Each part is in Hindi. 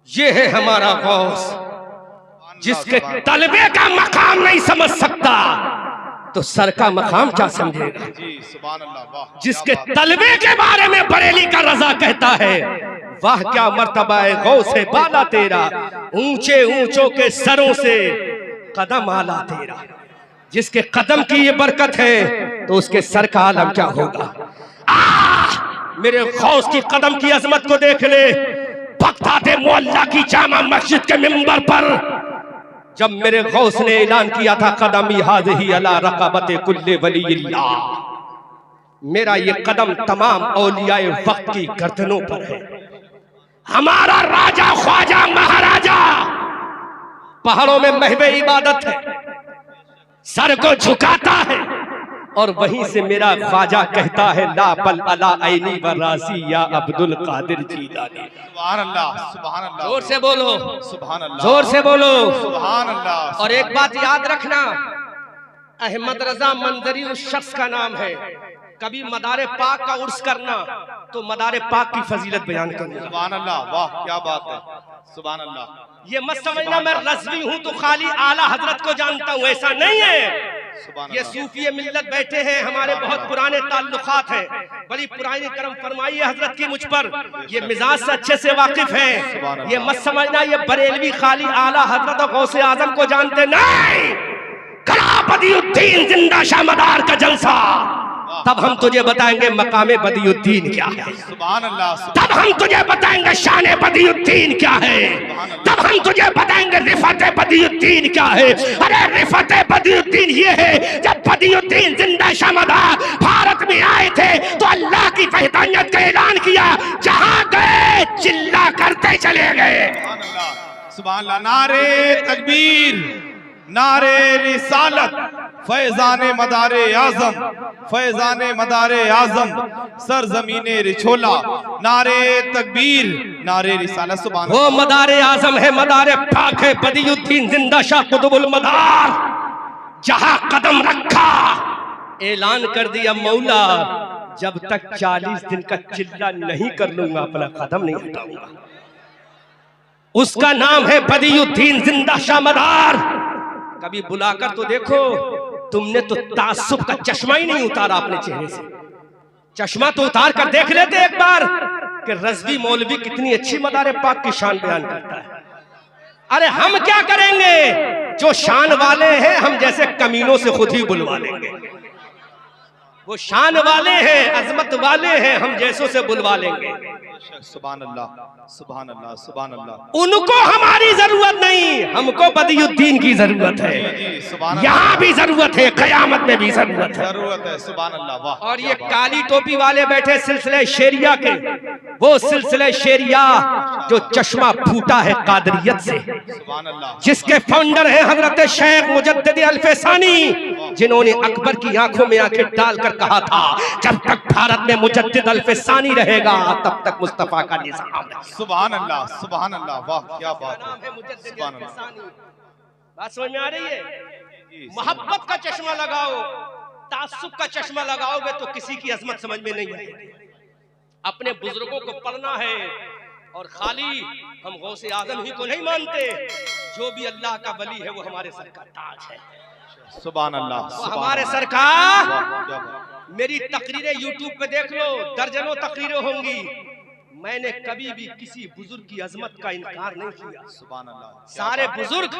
ये है हमारा गौस, जिसके तलबे का मकाम नहीं समझ सकता तो सर का मकाम क्या समझेगा। जिसके तलबे के बारे में बरेली का रजा कहता है, वाह क्या मर्तबा है गौसे बाला तेरा, ऊंचे ऊंचों के सरों से कदम आला तेरा। जिसके कदम की ये बरकत है तो उसके सर का आलम क्या होगा। मेरे गौस की कदम की अजमत को देख ले। बगदाद मोहल्ला की जामा मस्जिद के मिंबर पर जब मेरे गौस ने ऐलान किया था, कदमी हाज़िही अला रक़बते कुल्ले वलीइल्लाह, मेरा ये कदम तमाम औलियाए वक्त की गर्दनों पर है। हमारा राजा ख्वाजा महाराजा पहाड़ों में महबे इबादत है, सर को झुकाता है और वहीं से मेरा ख्वाजा कहता है, ला बल अला ऐनी व राज़ी या अब्दुल कादिर जीलानी। सुभान अल्लाह, सुभान अल्लाह। जोर से बोलो सुभान अल्लाह, जोर से बोलो सुभान अल्लाह। और एक बात याद रखना, अहमद रजा मंजरी उस शख्स का नाम है। कभी मदारे पाक का उर्स करना तो मदारे पाक की फजीलत बयान करना। सुभान अल्लाह, वाह क्या बात है। सुभान अल्लाह। ये मत समझना मैं रज़वी हूं तो खाली आला हजरत को जानता हूं, ऐसा नहीं है। ये सूफी मिल्लत बैठे हैं, हमारे बहुत पुराने ताल्लुकात हैं, बड़ी पुरानी करम फरमाई है हजरत की मुझ पर, ये मिजाज से अच्छे से वाकिफ हैं। ये मत समझना ये बरेलवी खाली आला हजरत और गौसे आजम को जानते नहीं। कला बदियुद्दीन जिंदा शामदार का जलसा, तब हम तुझे बताएंगे मकामे बदियुद्दीन क्या है। सुभान अल्लाह। तब हम तुझे बताएंगे शान बदियुद्दीन क्या है। तब हम तुझे बताएंगे रिफत बदियुद्दीन क्या है। अरे रिफत बदियुद्दीन ये है, जब बदियुद्दीन जिंदा शामदार भारत में आए थे तो अल्लाह की वहदानियत का ऐलान किया, जहां गए चिल्ला करते चले गए। सुभान अल्लाह। नारे तकबीर, नारे रिसालत, फैजाने मदारे आजम, फैजाने मदारे आजम, सरजमीने रिछोला, नारे तकबीर, नारे रिसालत। सुभान वो मदारे आजम है, मदारे पाक है, बदियुद्दीन जिंदा शाह कुतुबुल मदार, जहां कदम रखा ऐलान कर दिया, मौला जब तक 40 दिन का चिल्ला नहीं कर लूंगा अपना कदम नहीं हटाऊंगा। उसका नाम है बदियुद्दीन जिंदा शाह मदार। कभी बुलाकर तो देखो, तुमने तो तासुब का चश्मा ही नहीं उतारा अपने चेहरे से। चश्मा तो उतार कर देख लेते एक बार कि रज़वी मौलवी कितनी अच्छी मदारे पाक की शान बयान करता है। अरे हम क्या करेंगे, जो शान वाले हैं हम जैसे कमीनों से खुद ही बुलवा लेंगे। वो शान वाले हैं, अजमत वाले हैं, हम जैसों से बुलवा लेंगे। सुभान अल्लाह, सुभान अल्लाह, सुभान अल्लाह। उनको हमारी जरूरत नहीं, हमको बदियुद्दीन की जरूरत है। यहाँ भी जरूरत है, कयामत में भी जरूरत है। जरूरत है। सुभान अल्लाह, वाह। और ये काली टोपी वाले बैठे सिलसिले शेरिया के, वो सिलसिले शेरिया जो चश्मा फूटा है कादरियत से, सुभान अल्लाह। जिसके फाउंडर हैं हजरत शेख मुजद्दिद अल-फैसानी, जिन्होंने अकबर की आंखों में आंखें डालकर कहा था, जब तक भारत में मुजद्दिद अल-फैसानी रहेगा तब तक मुस्तफा का निजाम है। सुभान अल्लाह, सुभान अल्लाह, वाह क्या बात है। सुभान अल्लाह। बात समझ में आ रही है। मोहब्बत का चश्मा लगाओ, तासुब का चश्मा लगाओगे तो किसी की अजमत समझ में नहीं आएगी। अपने बुजुर्गों को पढ़ना है और खाली हम गौसे आजम ही को नहीं मानते, जो भी अल्लाह का वली है वो हमारे सर का ताज है। सुभान अल्लाह, वो हमारे सर का। मेरी तकरीरें यूट्यूब पे देख लो, दर्जनों तकरीरें होंगी, मैंने कभी भी किसी बुजुर्ग की अजमत का इनकार नहीं किया। सुभान अल्लाह। सारे बुजुर्ग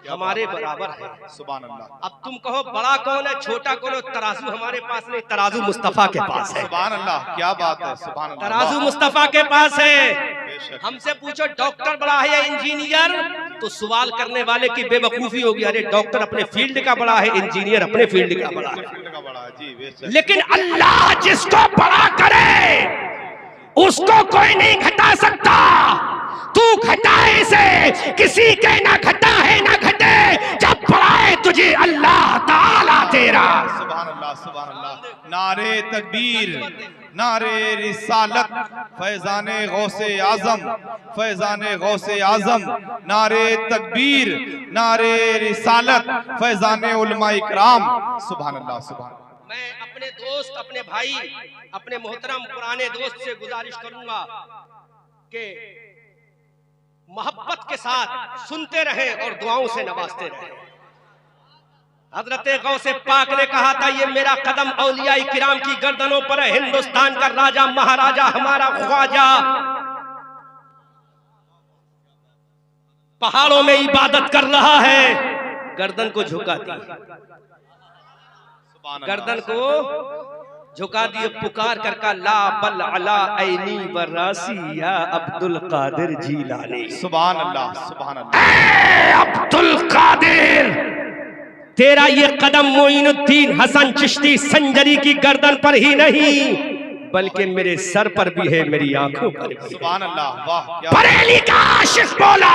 हमारे बराबर है। सुभान अल्लाह। अब तुम कहो बड़ा कौन है छोटा कौन है, तराजू हमारे पास नहीं, तराजू मुस्तफा के पास है। सुभान अल्लाह, क्या बात है। सुभान अल्लाह। तराजू मुस्तफा के पास है। हमसे पूछो डॉक्टर बड़ा है या इंजीनियर, तो सवाल करने वाले की बेवकूफी होगी। अरे डॉक्टर अपने फील्ड का बड़ा है, इंजीनियर अपने फील्ड का बड़ा है। लेकिन अल्लाह जिसको बड़ा करे उसको कोई नहीं घटा सकता। तू घटाए से किसी के ना घटा है ना घटे, जब बढ़ाए तुझे अल्लाह ताला तेरा। सुभान अल्लाह, सुभान अल्लाह। नारे तकबीर, नारे रिसालत, फैजाने गौसे आजम, फैजाने गौसे आजम, नारे तकबीर, नारे रिसालत, फैजाने उलमा इकराम। सुभान अल्लाह, सुभान। मैं अपने दोस्त, अपने भाई, अपने मोहतरम पुराने दोस्त से गुजारिश करूंगा कि मोहब्बत के साथ सुनते रहे और दुआओं से नवाजते रहे। हजरत गौसे पाक ने कहा था, ये मेरा कदम औलिया किराम की गर्दनों पर है, हिंदुस्तान का राजा महाराजा हमारा ख्वाजा पहाड़ों में इबादत कर रहा है, गर्दन को झुका दी, गर्दन को झुका दिए, पुकार कर का ला बल अला ऐनी वरासी या अब्दुल कादिर जीलानी। सुभान अल्लाह, सुभान अल्लाह। अब्दुल कादिर, तेरा ये कदम मोइनुद्दीन हसन चिश्ती संजरी की गर्दन पर ही नहीं बल्कि मेरे सर पर भी है, मेरी आंखों पर भी। सुभान अल्लाह, वाह। बरेली का आशिक बोला,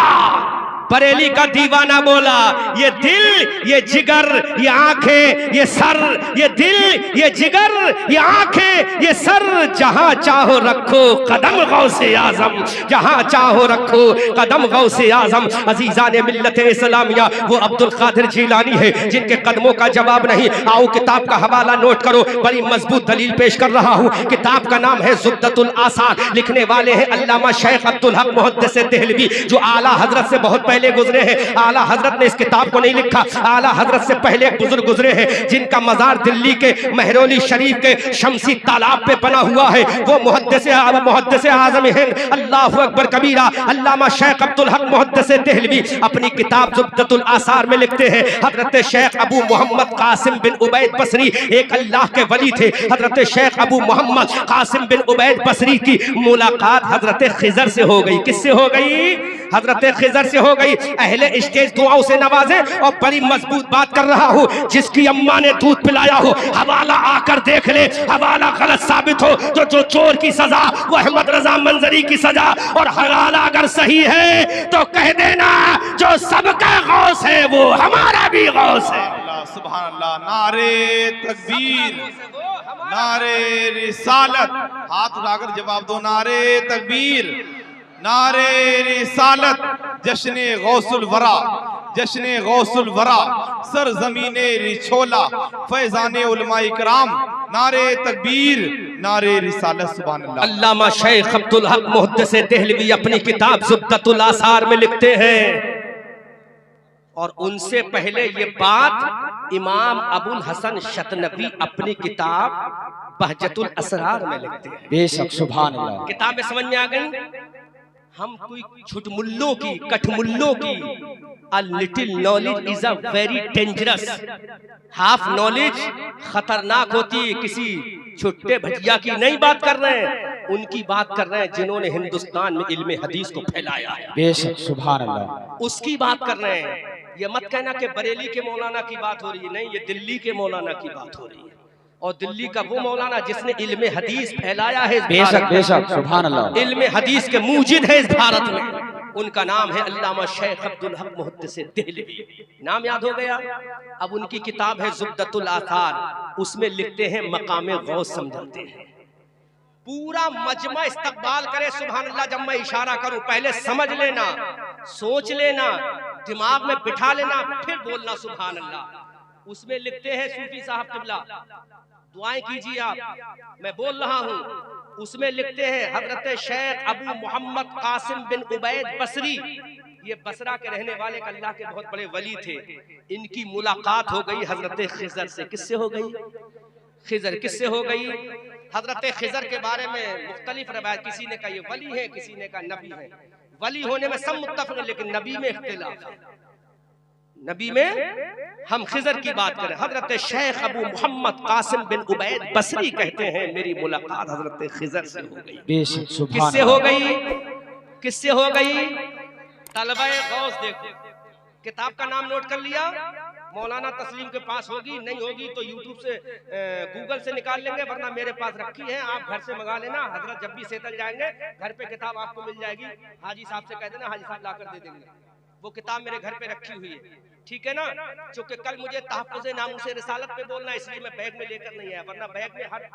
बरेली का दीवाना बोला, ये दिल, ये जिगर, ये आंखें, ये सर, ये दिल, ये जिगर, ये आंखें, ये सर, जहां चाहो रखो कदम गौसे आजम, जहां चाहो रखो कदम गौसे आजम। अजीजान मिल्लत इस्लामिया, वो अब्दुल कादिर जीलानी है जिनके कदमों का जवाब नहीं। आओ किताब का हवाला नोट करो, बड़ी मजबूत दलील पेश कर रहा हूँ। किताब का नाम है ज़ुब्दतुल आसार, लिखने वाले हैं अल्लामा शेख अब्दुल हक मुहद्दिस देहलवी, जो आला हजरत से बहुत पहले गुजरे हैं। आला हजरत ने इस किताब को नहीं लिखा, आला हजरत से पहले एक बुजुर्ग गुजरे हैं जिनका मजार दिल्ली के महरौली शरीफ के शमसी तालाब पे बना हुआ है। वो मुहद्दिस आज़म हिंद, अल्लाहु अकबर कबीरा, अल्लामा शेख अब्दुल हक मुहद्दिस देहलवी अपनी किताब ज़ुब्दतुल आसार में लिखते हैं, हजरत शेख अबू मोहम्मद कासिम बिन उबैद बसरी एक अल्लाह के वली थे। हजरत शेख अबू मोहम्मद कासिम बिन उबैद बसरी की मुलाकात हजरत खिजर से हो गई। किससे हो गई? हजरत खिजर से हो गई। अहले स्टेज दुआओं से नवाजे। और बड़ी मजबूत बात कर रहा हूँ, जिसकी अम्मा ने दूध पिलाया हो, हवाला आकर देख ले, हवाला गलत साबित हो तो जो चोर की सजा वो अहमद रजा मंजरी की सजा, और हवाला अगर सही है तो कह देना जो सबका गौस है वो हमारा भी गौस है। सुभान अल्लाह। नारे तकबीर, नारे रिसालत, हाथ उठाकर जवाब दो। नारे तकबीर, नारे रिसालत, जश्ने गौसुल वरा, जश्ने गौसुल वरा, सर ज़मीने रिछोला, फैज़ाने उलमा इकराम, नारे तकबीर, नारे रिसालत। सुभान अल्लाह। अल्लामा शेख अब्दुल हक मुहद्दिस देहलवी अपनी किताब ज़ुब्दतुल आसार में लिखते हैं, और उनसे पहले ये बात इमाम अबुल हसन शतनवी अपनी किताब बहजतुल असरार में लिखते हैं। बेशक, सुभान अल्लाह। किताब में समझ में आ गई? हम कोई छुटमुल्लों की, कठमुल्लों की, a little knowledge is a very dangerous, half knowledge खतरनाक होती है। किसी छुट्टे भजिया की नहीं बात कर रहे हैं, उनकी बात कर रहे हैं जिन्होंने हिंदुस्तान में इल्मे हदीस को फैलाया है। बेशक, सुभान अल्लाह। उसकी बात कर रहे हैं। ये मत कहना कि बरेली के मौलाना की बात हो रही है, नहीं, ये दिल्ली के मौलाना की बात हो रही है, और दिल्ली का वो मौलाना जिसने इल्मे हदीस फैलाया है। बेशक, बेशक, सुभान अल्लाह। इल्मे हदीस के मूजिद है इस भारत में, उनका नाम है अल्लामा शेख अब्दुल हक मुहद्दिस देहलवी। नाम याद हो गया? अब उनकी किताब है ज़ुब्दतुल आसार, उसमें लिखते हैं मकामे गौस समझाते हैं। पूरा मजमा इस्तकबाल करे, सुभान अल्लाह। जब मैं इशारा करूं पहले समझ लेना, सोच लेना, दिमाग में बिठा लेना, फिर बोलना सुभान अल्लाह। उसमें लिखते हैं सूफी साहब किबला, दुआएं कीजिए आप, मैं बोल रहा हूँ। उसमें लिखते हैं हजरत शेख अबू मोहम्मद कासिम बिन उबैद बसरी, ये बसरा के रहने वाले अल्लाह के बहुत बड़े वली थे। इनकी मुलाकात हो गई हजरत खिजर से। किससे हो गई? खिजर। किससे हो गई? हजरत खिजर के बारे में मुख्तलिफ रवायत, किसी ने कहा ये वली है, किसी ने कहा नबी है। वली होने में सब मुत्तफिक है, लेकिन नबी में इख्तिलाफ है। नबी में हम खिजर की बात करें, हजरत शेख अबू मोहम्मद कासिम बिन उबैद बसरी कहते हैं मेरी मुलाकात हजरत खिजर से हो गई। किससे हो गई? किससे हो गई? तलबे गौस। देखो, किताब का नाम नोट कर लिया? मौलाना तस्लीम के पास होगी, नहीं होगी तो यूट्यूब से, गूगल से निकाल लेंगे, वरना मेरे पास रखी है, आप घर से मंगा लेना। हजरत जब भी सेतल जाएंगे घर पे किताब आपको मिल जाएगी, हाजी साहब से कह देना, हाजी साहब लाकर दे देंगे। वो किताब मेरे घर पे रखी हुई है, ठीक है ना? क्योंकि कल मुझे तहफ़्फ़ुज़े नामूसे रिसालत पे बोलना, इसलिए मैं बैग में लेकर नहीं आया, वरना बैग में हर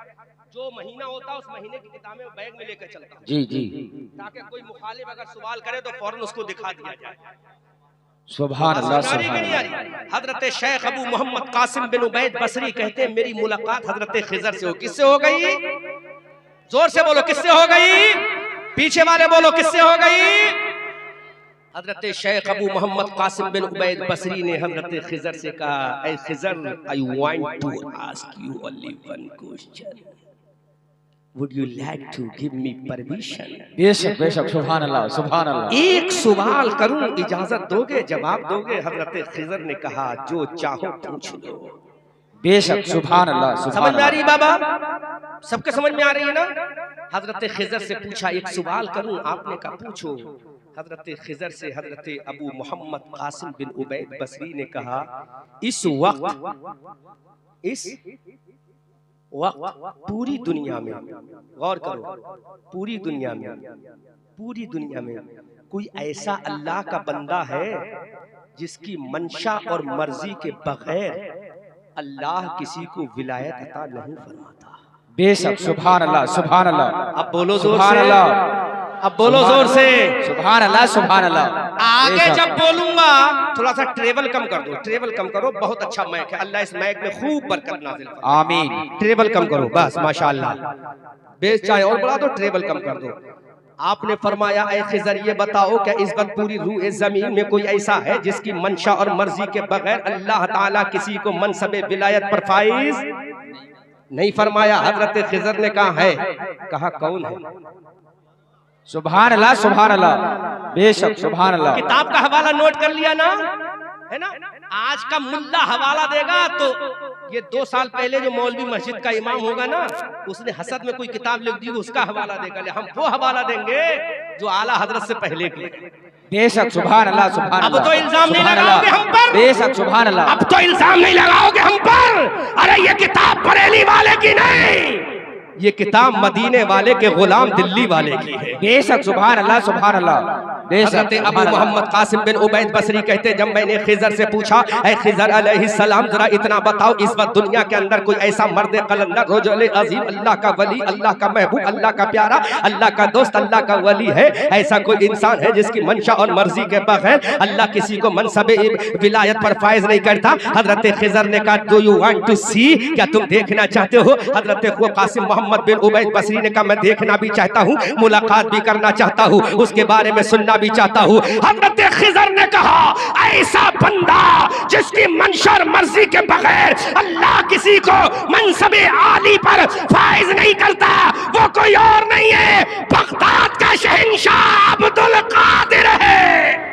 जो महीना होता है उस महीने की किताबें बैग में लेकर चलता हूं। जी जी, ताकि कोई मुखालिफ अगर सवाल करे तो फौरन उसको दिखा दिया जाए। सुभान अल्लाह। हजरत शेख अबू मोहम्मद कासिम बिन उबैद बसरी कहते हैं मेरी मुलाकात हजरत खिजर से हो। किससे हो गई? जोर से बोलो, किससे हो गई? पीछे वाले बोलो, किससे हो गई? हजरत शेख अबू मोहम्मद कासिम बिन उबैद बसरी ने हजरत खिजर से कहा, ऐ Khizr, I want to ask you only one question, would you like to give me permission? बेशक बेशक, सुभान अल्लाह सुभान अल्लाह। एक सवाल करूं, इजाजत दोगे, जवाब दोगे? हजरत खिजर ने कहा, जो चाहो पूछ लो। बेशक, सुभान अल्लाह सुभान समझ में आ अल्लाह। रही बाबा? सबके समझ में आ रही है ना? हजरत खिजर से पूछा, एक सवाल करूं? आपने कहा पूछो। हजरत खिजर से हजरत अबू मोहम्मद कासिम बिन उबैद बसरी ने कहा, इस वक्त पूरी दुनिया में, गौर करो, पूरी दुनिया में कोई ऐसा अल्लाह का बंदा है जिसकी मंशा और मर्जी के बगैर अल्लाह किसी को विलायत अता नहीं फरमाता? बेशक, सुभान अल्लाह सुभान अल्लाह। अब बोलो जोर सुभान से, अल्लाह, अब बोलो जोर से, सुभान अल्लाह सुभान अल्लाह। आगे जब बोलूंगा थोड़ा सा ट्रेवल कम कर दो, ट्रेवल कम करो, बहुत अच्छा मैक है, अल्लाह इस मैक में खूब बरकत नाज़िल फरमाए। आमीन। ट्रेवल कम करो बस, माशाअल्लाह। बेस चाहे और बढ़ा दो, ट्रेवल कम कर दो। आपने फरमाया, ऐ खिजर, ये बताओ क्या इस वक्त पूरी रूह जमीन में कोई ऐसा है जिसकी मंशा और मर्जी के बगैर अल्लाह ताला किसी को मनसबे विलायत पर फाइज नहीं फरमाया? हजरत खिजर ने कहा है। कहा कौन है? सुभान अल्लाह सुभान अल्लाह। बेशक, सुभान अल्लाह। किताब का हवाला नोट कर लिया ना, है ना? आज का मुल्ला हवाला देगा तो ये 2 साल पहले जो मौलवी मस्जिद का इमाम होगा ना, उसने हसद में कोई किताब लिख दी, उसका हवाला देगा। हम वो हवाला देंगे जो आला हजरत से पहले की। बेशक, सुभान अल्लाह सुभान अब अल्लाह। तो इल्जाम नहीं सुभान लगाओगे अल्लाह। हम पर? बेशक, सुभान अल्लाह। अब तो इल्जाम नहीं लगाओगे हम पर? अरे ये किताब बरेली वाले की नहीं, ये किताब मदीने वाले के गुलाम दिल्ली वाले की है। बेशक, सुभान अल्लाह सुभान अल्लाह। हज़रत अबू मोहम्मद कासिम बिन उबैद बसरी कहते, जब मैंने खिजर से पूछा, ऐ खिजर अलैहिस्सलाम, जरा इतना बताओ, इस वक्त दुनिया के अंदर कोई ऐसा मर्द कलंदर, रजुल अजीम, अल्लाह का वली, अल्लाह का महबूब, अल्लाह का प्यारा, अल्लाह का दोस्त, अल्लाह का वली है? ऐसा कोई इंसान है जिसकी मंशा और मर्जी के बगैर अल्लाह किसी को मनसबे विलायत पर फायज नहीं करता? हजरत खिजर ने कहा, डू यू वांट टू सी, क्या तुम देखना चाहते हो? हजरत कासिम मोहम्मद बिन उबैद बसरी ने कहा, मैं देखना भी चाहता हूँ, मुलाकात भी करना चाहता हूँ, उसके बारे में सुनना भी चाहता हूँ। हजरत खिजर ने कहा, ऐसा बंदा जिसकी मंशा और मर्जी के बगैर अल्लाह किसी को मनसबे आली पर फाइज नहीं करता, वो कोई और नहीं है, बगदाद का शहंशाह अब्दुल कादिर है।